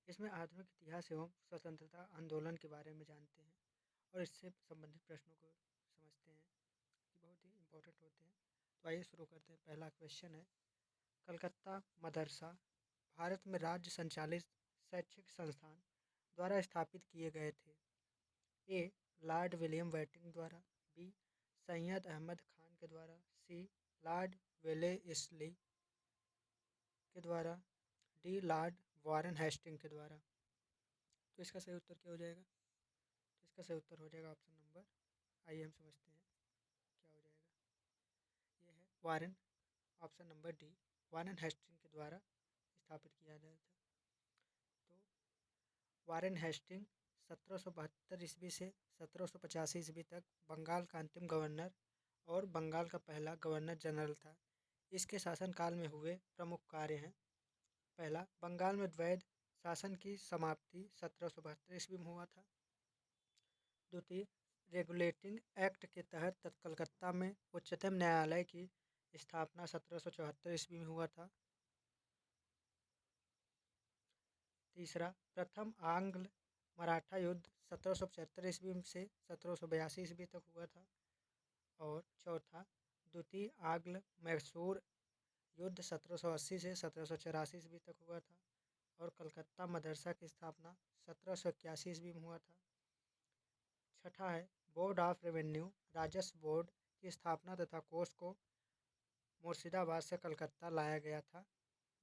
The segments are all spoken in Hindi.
इसमें आधुनिक इतिहास एवं स्वतंत्रता आंदोलन के बारे में जानते हैं और इससे संबंधित प्रश्नों को समझते हैं कि बहुत ही इम्पोर्टेंट होते हैं। तो आइए शुरू करते हैं। पहला क्वेश्चन है, कलकत्ता मदरसा भारत में राज्य संचालित शैक्षिक संस्थान द्वारा स्थापित किए गए थे। ए. लॉर्ड विलियम बेंटिंक द्वारा, बी. सैयद अहमद खान के द्वारा, सी. लॉर्ड वेलेस्ली के द्वारा, डी. लॉर्ड वारेन हेस्टिंग के द्वारा। तो इसका सही उत्तर क्या हो जाएगा? तो इसका सही उत्तर हो जाएगा ऑप्शन नंबर, आइए हम समझते हैं क्या हो जाएगा। ये है Warren, option number D, Warren Hasting के द्वारा स्थापित किया गया था। तो वारेन हेस्टिंग 1772 ईस्वी से 1785 ईस्वी तक बंगाल का अंतिम गवर्नर और बंगाल का पहला गवर्नर जनरल था। इसके शासनकाल में हुए प्रमुख कार्य हैं। पहला, बंगाल में द्वैध शासन की समाप्ति 1772 ईस्वी में हुआ था। द्वितीय, रेगुलेटिंग एक्ट के तहत कलकत्ता में उच्चतम न्यायालय की स्थापना 1774 ईस्वी में हुआ था। तीसरा, प्रथम आंग्ल मराठा युद्ध 1775 ईस्वी से 1782 ईस्वी तक हुआ था। और चौथा, द्वितीय आंग्ल मैसूर युद्ध 1780 से 1784 ईस्वी तक हुआ था। और कलकत्ता मदरसा की स्थापना 1781 ईस्वी में हुआ था। छठा है, बोर्ड ऑफ रेवेन्यू राजस्व बोर्ड की स्थापना तथा कोष को मुर्शिदाबाद से कलकत्ता लाया गया था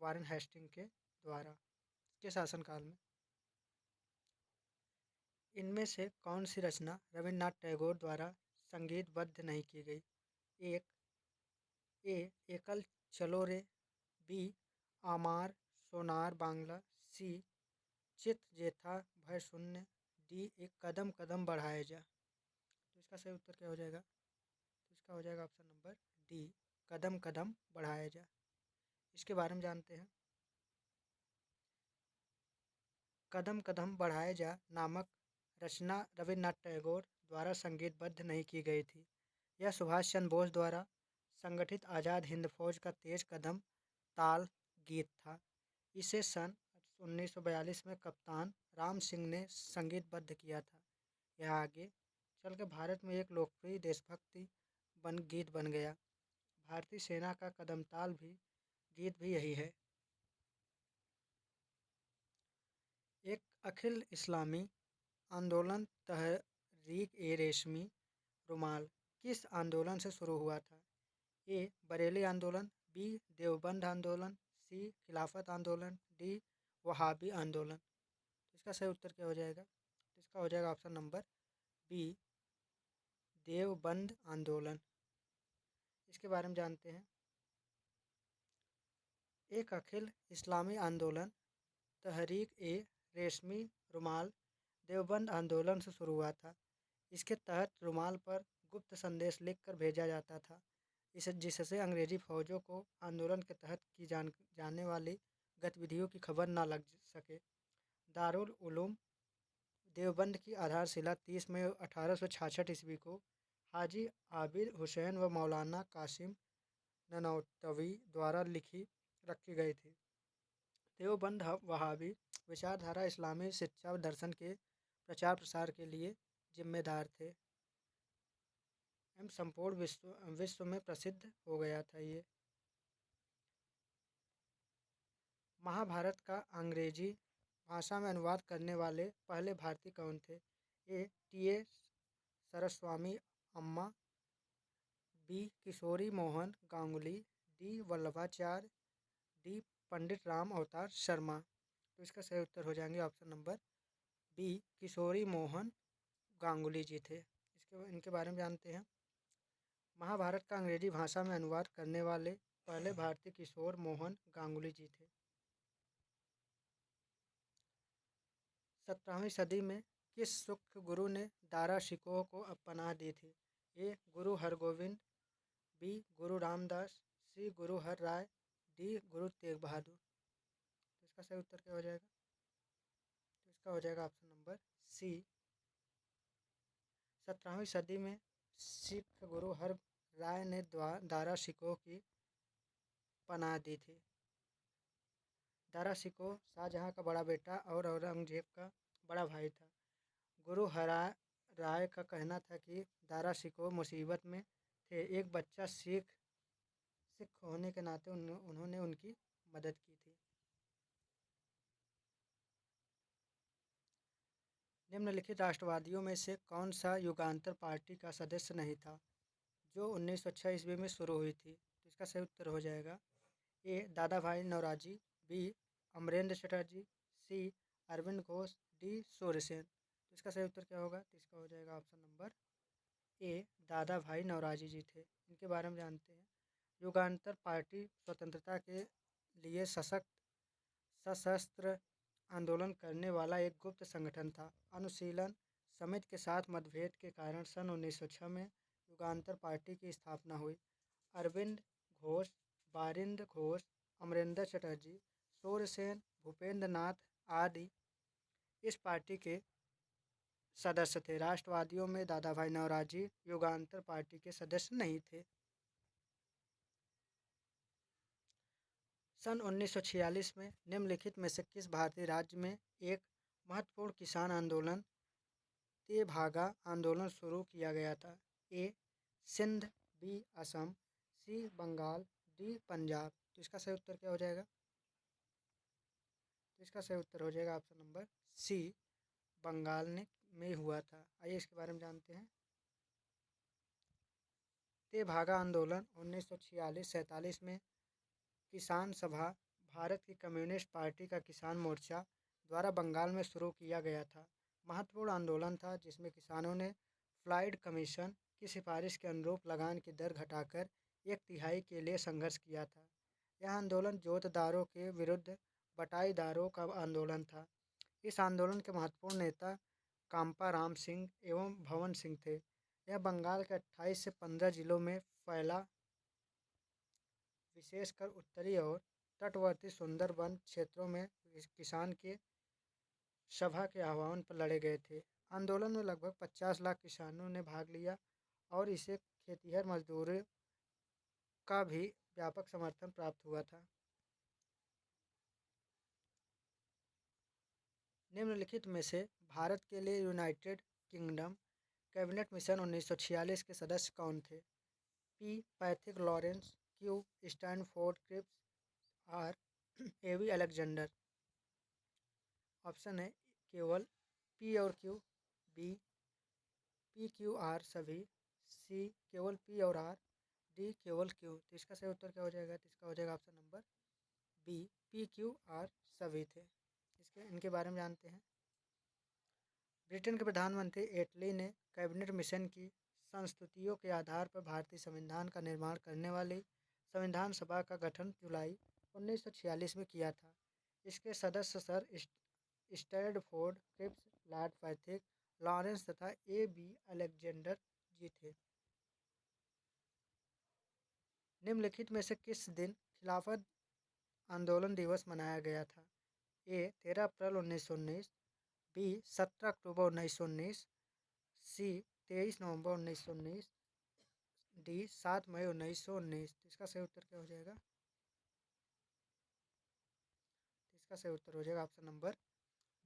वारेन हेस्टिंग के द्वारा के शासनकाल में। इनमें से कौन सी रचना रविन्द्रनाथ टैगोर द्वारा संगीतबद्ध नहीं की गई? एक, ए एकल चलो रे, बी आमार सोनार बांग्ला, सी चित जेथा भय शून्य, डी एक कदम कदम बढ़ाए जा। तो इसका सही उत्तर क्या हो जाएगा? तो इसका हो जाएगा ऑप्शन नंबर डी, कदम कदम बढ़ाया जा। इसके बारे में जानते हैं। कदम कदम बढ़ाए जा नामक रचना रविन्द्रनाथ टैगोर द्वारा संगीतबद्ध नहीं की गई थी। यह सुभाष चंद्र बोस द्वारा संगठित आज़ाद हिंद फौज का तेज कदम ताल गीत था। इसे सन 1942 में कप्तान राम सिंह ने संगीतबद्ध किया था। यह आगे चलकर भारत में एक लोकप्रिय देशभक्ति गीत बन गया। भारतीय सेना का कदम ताल भी गीत भी यही है। एक अखिल इस्लामी आंदोलन तहरीक-ए-रेशमी रुमाल किस आंदोलन से शुरू हुआ था? ए बरेली आंदोलन, बी देवबंद आंदोलन, सी खिलाफत आंदोलन, डी वहाबी आंदोलन। तो इसका सही उत्तर क्या हो जाएगा? तो इसका हो जाएगा ऑप्शन नंबर बी, देवबंद आंदोलन। इसके बारे में जानते हैं। एक अखिल इस्लामी आंदोलन तहरीक-ए-रेशमी रुमाल देवबंद आंदोलन से शुरू हुआ था। इसके तहत रुमाल पर गुप्त संदेश लिखकर भेजा जाता था, जिससे अंग्रेजी फौजों को आंदोलन के तहत की जाने वाली गतिविधियों की खबर न लग सके। दारुल उलूम देवबंद की आधारशिला 30 मई 1866 ईस्वी को हाजी आबिद हुसैन व मौलाना कासिम ननौतवी द्वारा रखी गई थी। देवबंद वहाबी विचारधारा इस्लामी शिक्षा व दर्शन के प्रचार प्रसार के लिए जिम्मेदार थे एवं संपूर्ण विश्व में प्रसिद्ध हो गया था ये। महाभारत का अंग्रेजी भाषा में अनुवाद करने वाले पहले भारतीय कौन थे? ए टी.ए. सरस्वामी अम्मा, बी किशोरी मोहन गांगुली, डी वल्लभाचार्य, डी पंडित राम अवतार शर्मा। तो इसका सही उत्तर हो जाएंगे ऑप्शन नंबर बी, किशोरी मोहन गांगुली जी थे। इनके बारे में जानते हैं। महाभारत का अंग्रेजी भाषा में अनुवाद करने वाले पहले भारतीय किशोर मोहन गांगुली जी थे। 17वीं सदी में किस सिख गुरु ने दारा शिकोह को पनाह दी थी? ए गुरु हरगोविंद, बी गुरु रामदास, सी गुरु हर राय, डी गुरु तेग बहादुर। तो इसका सही उत्तर क्या हो जाएगा? तो इसका हो जाएगा ऑप्शन नंबर सी, 17वीं सदी में सिख गुरु हर राय ने दारा शिकोह की पनाह दी थी। दारा शिकोह शाहजहाँ का बड़ा बेटा और औरंगजेब का बड़ा भाई था। गुरु हरा राय का कहना था कि दारा शिकोह मुसीबत में थे। एक बच्चा सिख होने के नाते उन्होंने उनकी मदद की थी। निम्नलिखित राष्ट्रवादियों में से कौन सा युगांतर पार्टी का सदस्य नहीं था जो 1906 ईस्वी में शुरू हुई थी? तो इसका सही उत्तर हो जाएगा ए दादा भाई नौरोजी, बी अमरेंद्र चटर्जी, सी अरविंद घोष, डी सूर्यसेन। तो इसका सही उत्तर क्या होगा? तो इसका हो जाएगा ऑप्शन नंबर ए दादा भाई नौरोजी जी थे। इनके बारे में जानते हैं। युगांतर पार्टी स्वतंत्रता के लिए सशस्त्र आंदोलन करने वाला एक गुप्त संगठन था। अनुशीलन समिति के साथ मतभेद के कारण सन 1906 में युगांतर पार्टी की स्थापना हुई। अरविंद घोष, बारिंद घोष, अमरेंद्र चटर्जी, सूर्यसेन, भूपेंद्र नाथ आदि इस पार्टी के सदस्य थे। राष्ट्रवादियों में दादा भाई नौरोजी युगांतर पार्टी के सदस्य नहीं थे। सन 1946 में निम्नलिखित में से किस भारतीय राज्य में एक महत्वपूर्ण किसान आंदोलन तेभागा आंदोलन शुरू किया गया था? ए सिंध, बी असम, सी बंगाल, डी पंजाब। तो इसका सही उत्तर क्या हो जाएगा? तो इसका सही उत्तर हो जाएगा ऑप्शन नंबर सी, बंगाल में हुआ था। आइए इसके बारे में जानते हैं। तेभागा आंदोलन 1946-47 में किसान सभा, भारत की कम्युनिस्ट पार्टी का किसान मोर्चा द्वारा बंगाल में शुरू किया गया था। महत्वपूर्ण आंदोलन था जिसमें किसानों ने फ्लाइड कमीशन की सिफारिश के अनुरूप लगान की दर घटाकर 1/3 के लिए संघर्ष किया था। यह आंदोलन जोतदारों के विरुद्ध बटाईदारों का आंदोलन था। इस आंदोलन के महत्वपूर्ण नेता काम्पा राम सिंह एवं भवन सिंह थे। यह बंगाल के 28 से 15 जिलों में फैला, विशेषकर उत्तरी और तटवर्ती सुंदरबन क्षेत्रों में किसान के सभा के आह्वान पर लड़े गए थे। आंदोलन में लगभग 50 लाख किसानों ने भाग लिया और इसे खेतिहर मजदूरों का भी व्यापक समर्थन प्राप्त हुआ था। निम्नलिखित में से भारत के लिए यूनाइटेड किंगडम कैबिनेट मिशन 1946 के सदस्य कौन थे? P Pethick Lawrence, Q Stanford Cripps, R A V Alexander. Option है केवल पी और Q, B P Q R सभी, सी केवल पी और आर, डी केवल क्यू। तो इसका सही उत्तर क्या हो जाएगा? तो इसका हो जाएगा option number B, P Q R सभी थे। इनके बारे में जानते हैं। ब्रिटेन के प्रधानमंत्री एटली ने कैबिनेट मिशन की संस्तुतियों के आधार पर भारतीय संविधान का निर्माण करने वाली संविधान सभा का गठन जुलाई 1946 में किया था। इसके सदस्य Sir Stanford Cripps, Lord Pethick Lawrence तथा ए बी अलेक्जेंडर जी थे। निम्नलिखित में से किस दिन खिलाफत आंदोलन दिवस मनाया गया था? ए 13 अप्रैल 1919, बी 17 अक्टूबर 1919, सी 23 नवंबर 1919, डी 7 मई 1919। तो इसका सही उत्तर क्या हो जाएगा? इसका सही उत्तर हो जाएगा ऑप्शन नंबर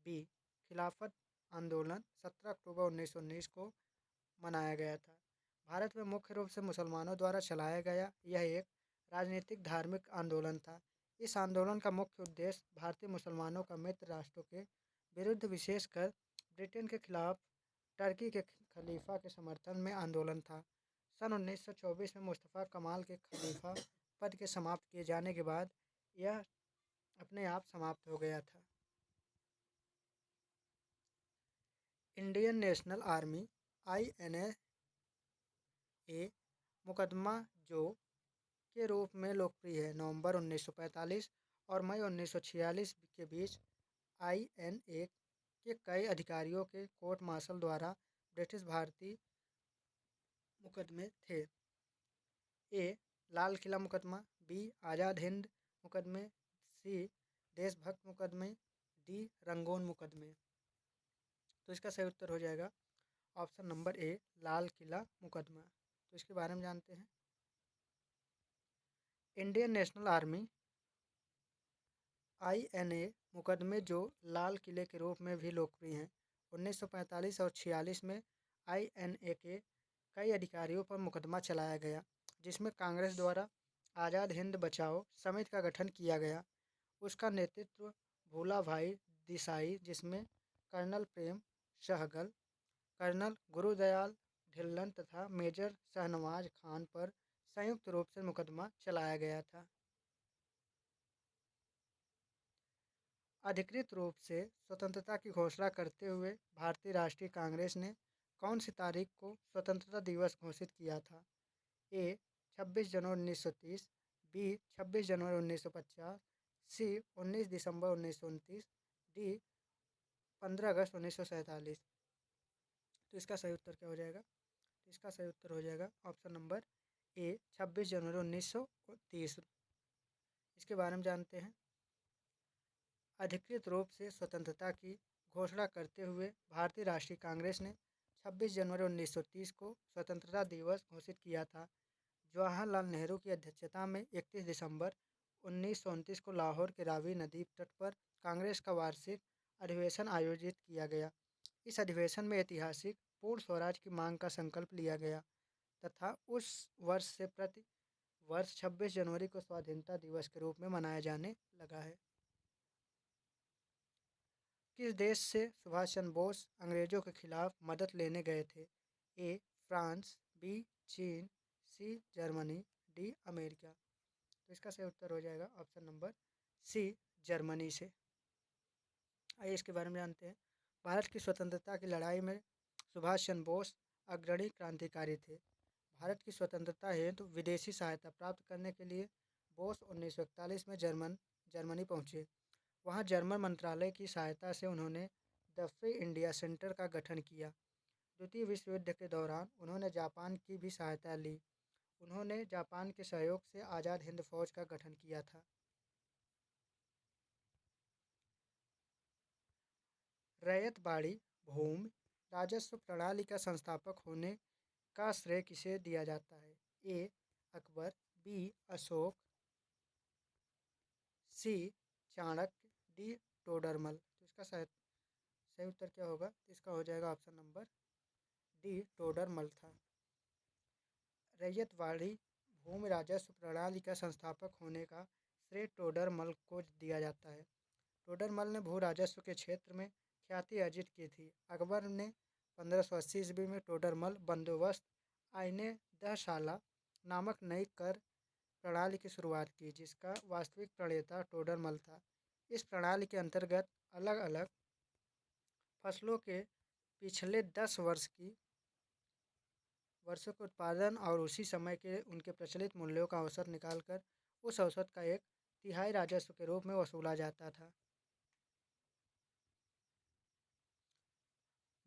बी, खिलाफत आंदोलन 17 अक्टूबर 1919 को मनाया गया था। भारत में मुख्य रूप से मुसलमानों द्वारा चलाया गया यह एक राजनीतिक धार्मिक आंदोलन था। इस आंदोलन का मुख्य उद्देश्य भारतीय मुसलमानों का मित्र राष्ट्रों के विरुद्ध, विशेषकर ब्रिटेन के खिलाफ टर्की के खलीफा के समर्थन में आंदोलन था। सन 1924 में मुस्तफ़ा कमाल के खलीफा पद के समाप्त किए जाने के बाद यह अपने आप समाप्त हो गया था। इंडियन नेशनल आर्मी INA मुकदमा जो के रूप में लोकप्रिय है। नवंबर 1945 और मई 1946 के बीच INA के कई अधिकारियों के कोर्ट मार्शल द्वारा ब्रिटिश भारतीय मुकदमे थे। ए लाल किला मुकदमा, बी आज़ाद हिंद मुकदमे, सी देशभक्त मुकदमे, डी रंगून मुकदमे। तो इसका सही उत्तर हो जाएगा ऑप्शन नंबर ए, लाल किला मुकदमा। तो इसके बारे में जानते हैं। इंडियन नेशनल आर्मी INA मुकदमे जो लाल किले के रूप में भी लोकप्रिय हैं। 1945 और 46 में INA के कई अधिकारियों पर मुकदमा चलाया गया, जिसमें कांग्रेस द्वारा आज़ाद हिंद बचाओ समिति का गठन किया गया। उसका नेतृत्व भूलाभाई देसाई, जिसमें कर्नल प्रेम सहगल, कर्नल गुरुदयाल ढिल्लन तथा मेजर शाहनवाज खान पर संयुक्त रूप से मुकदमा चलाया गया था। अधिकृत रूप से स्वतंत्रता की घोषणा करते हुए भारतीय राष्ट्रीय कांग्रेस ने कौन सी तारीख को स्वतंत्रता दिवस घोषित किया था? ए 26 जनवरी 1930, बी 26 जनवरी 1950, सी 19 दिसंबर 1929, डी 15 अगस्त 1947। तो इसका सही उत्तर क्या हो जाएगा? इसका सही उत्तर हो जाएगा ऑप्शन नंबर ए 26 जनवरी 1930। इसके बारे में जानते हैं। अधिकृत रूप से स्वतंत्रता की घोषणा करते हुए भारतीय राष्ट्रीय कांग्रेस ने 26 जनवरी 1930 को स्वतंत्रता दिवस घोषित किया था। जवाहरलाल नेहरू की अध्यक्षता में 31 दिसंबर 1929 को लाहौर के रावी नदी तट पर कांग्रेस का वार्षिक अधिवेशन आयोजित किया गया। इस अधिवेशन में ऐतिहासिक पूर्ण स्वराज की मांग का संकल्प लिया गया तथा उस वर्ष से प्रति वर्ष 26 जनवरी को स्वाधीनता दिवस के रूप में मनाया जाने लगा है। किस देश से सुभाष चंद्र बोस अंग्रेजों के खिलाफ मदद लेने गए थे? ए फ्रांस, बी चीन, सी जर्मनी, डी अमेरिका। तो इसका सही उत्तर हो जाएगा ऑप्शन नंबर सी जर्मनी से। आइए इसके बारे में जानते हैं। भारत की स्वतंत्रता की लड़ाई में सुभाष चंद्र बोस अग्रणी क्रांतिकारी थे। भारत की स्वतंत्रता हेतु विदेशी सहायता प्राप्त करने के लिए बोस 1941 में जर्मनी पहुंचे। वहां जर्मन मंत्रालय की सहायता से उन्होंने द फ्री इंडिया सेंटर का गठन किया। द्वितीय विश्व युद्ध के दौरान उन्होंने जापान की भी सहायता ली। उन्होंने जापान के सहयोग से आज़ाद हिंद फौज का गठन किया था। रैयतवाड़ी भूमि राजस्व प्रणाली का संस्थापक होने का श्रेय किसे दिया जाता है? ए अकबर, बी अशोक, सी चाणक्य, डी टोडरमल। तो इसका सही उत्तर क्या होगा? इसका हो जाएगा ऑप्शन नंबर डी टोडरमल था। रैयतवाड़ी भूमि राजस्व प्रणाली का संस्थापक होने का श्रेय टोडरमल को दिया जाता है। टोडरमल ने भू राजस्व के क्षेत्र में ख्याति अर्जित की थी। अकबर ने 1580 ईस्वी में टोडरमल बंदोबस्त आईने दहशाला नामक नई कर प्रणाली की शुरुआत की, जिसका वास्तविक प्रणेता टोडरमल था। इस प्रणाली के अंतर्गत अलग अलग फसलों के पिछले 10 वर्षों के उत्पादन और उसी समय के उनके प्रचलित मूल्यों का औसत निकालकर उस औसत का 1/3 राजस्व के रूप में वसूला जाता था।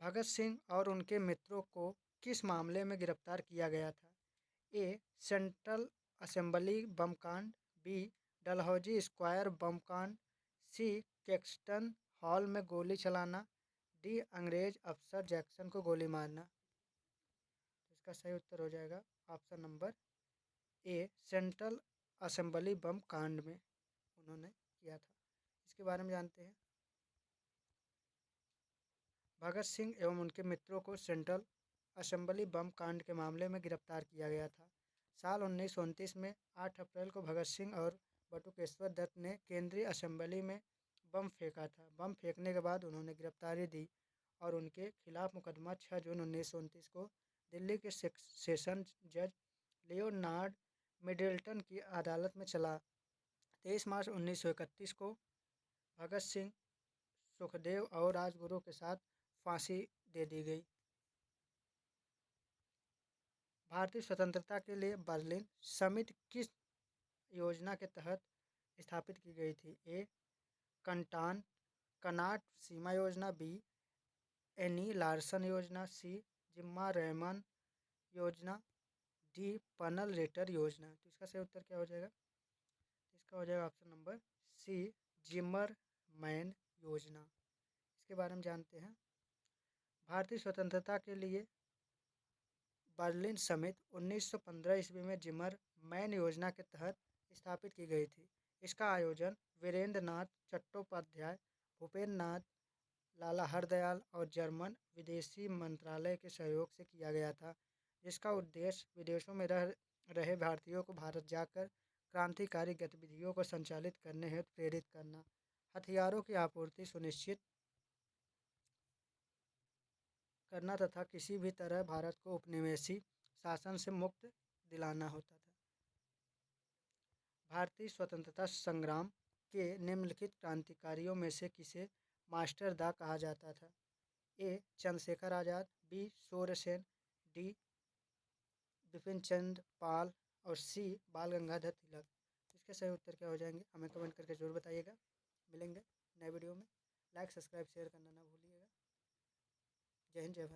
भगत सिंह और उनके मित्रों को किस मामले में गिरफ्तार किया गया था? ए सेंट्रल असेंबली बम कांड, बी डलहौजी स्क्वायर बम कांड, सी कैक्सटन हॉल में गोली चलाना, डी अंग्रेज अफसर जैक्सन को गोली मारना। इसका सही उत्तर हो जाएगा option number A central assembly bomb कांड में उन्होंने किया था। इसके बारे में जानते हैं। भगत सिंह एवं उनके मित्रों को सेंट्रल असेंबली बम कांड के मामले में गिरफ्तार किया गया था। साल 1929 में 8 अप्रैल को भगत सिंह और बटुकेश्वर दत्त ने केंद्रीय असेंबली में बम फेंका था। बम फेंकने के बाद उन्होंने गिरफ्तारी दी और उनके खिलाफ मुकदमा 6 जून 1929 को दिल्ली के सेशन जज लियोनार्ड मिडल्टन की अदालत में चला। 23 मार्च 1931 को भगत सिंह, सुखदेव और राजगुरु के साथ फांसी दे दी गई। भारतीय स्वतंत्रता के लिए बर्लिन समिति किस योजना के तहत स्थापित की गई थी? ए कनाट सीमा योजना, बी एनी लार्सन योजना, सी जिम्मा रेमन योजना, डी पनल रेटर योजना। तो इसका सही उत्तर क्या हो जाएगा? इसका हो जाएगा ऑप्शन नंबर सी जिमर मैन योजना। इसके बारे में जानते हैं। भारतीय स्वतंत्रता के लिए बर्लिन समिति 1915 ईस्वी में जिमर मैन योजना के तहत स्थापित की गई थी। इसका आयोजन वीरेंद्र नाथ चट्टोपाध्याय, भूपेन्द्र नाथ, लाला हरदयाल और जर्मन विदेशी मंत्रालय के सहयोग से किया गया था, जिसका उद्देश्य विदेशों में रह रहे भारतीयों को भारत जाकर क्रांतिकारी गतिविधियों को संचालित करने हेतु प्रेरित करना, हथियारों की आपूर्ति सुनिश्चित करना तथा किसी भी तरह भारत को उपनिवेशी शासन से मुक्त दिलाना होता था। भारतीय स्वतंत्रता संग्राम के निम्नलिखित क्रांतिकारियों में से किसे मास्टर दा कहा जाता था? ए. चंद्रशेखर आज़ाद, बी. सूर्यसेन, डी. बिपिन चंद्र पाल और सी. बाल गंगाधर तिलक। इसके सही उत्तर क्या हो जाएंगे हमें कमेंट करके जरूर बताइएगा। मिलेंगे नए वीडियो में। लाइक, सब्सक्राइब, शेयर करना ना भूलिएगा। जय हिंद, जय भारत।